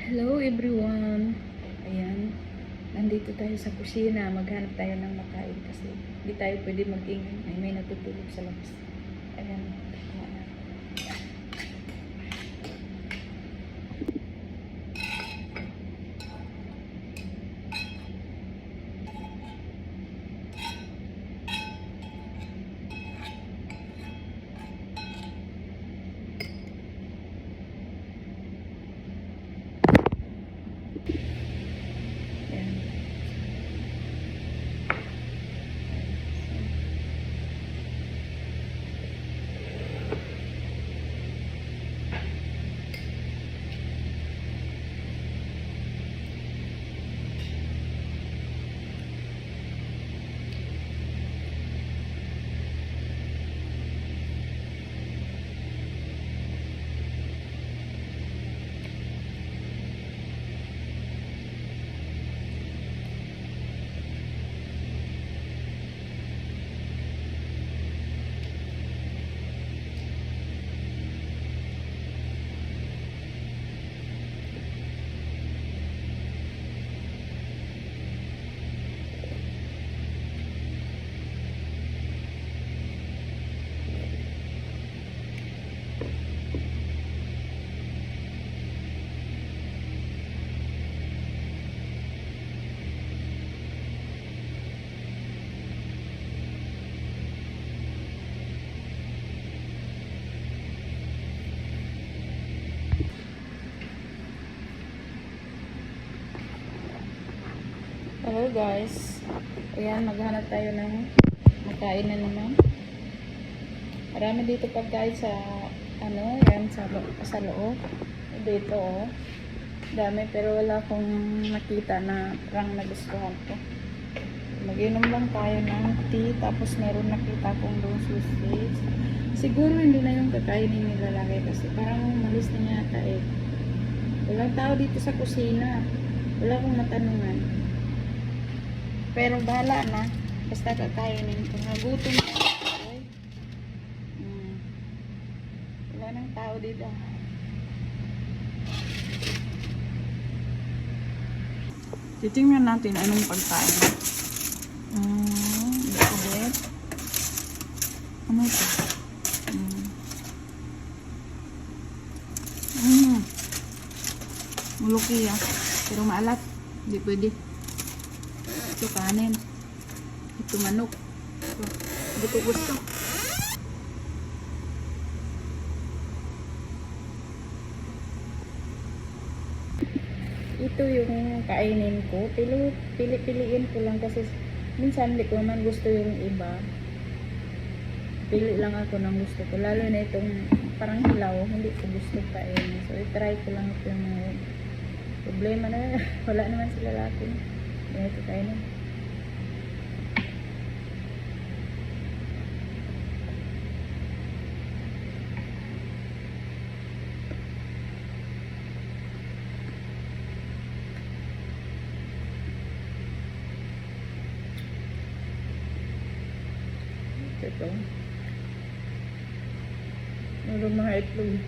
Hello everyone! Ayan, nandito tayo sa kusina. Maghanap tayo ng makain kasi hindi tayo pwede mag-ingay. May natutulog sa labas. Ayan. Hello guys. Ayan, maghanap tayo ng makain na naman. Marami dito pagkain sa yan sa loob. Dito dami pero wala akong nakita na parang nagustuhan ko. Mag-inom lang tayo ng tea tapos meron nakita kong doon sausage. Siguro hindi na yung kakainin ni lalaki kasi parang malis na yata eh. Walang tao dito sa kusina. Wala akong matanungan. Pero bahala na. Basta kakainin ko. Nagutom na. Wala nang tao dito. Titingnan natin anong pagkain. Ulit. Ano ito? Muluki pero maalat. Hindi pwede. Ito kanin. Ito manok. Ito gusto. Ito yung kainin ko. Pili-piliin ko lang kasi minsan hindi ko naman gusto yung iba. Pili lang ako ng gusto ko. Lalo na itong parang hilaw. Hindi ko gusto kainin. So, i-try ko lang ito yung problema na. Wala naman sila lalaki. Ito kainin. Ito. Meron mga itlog.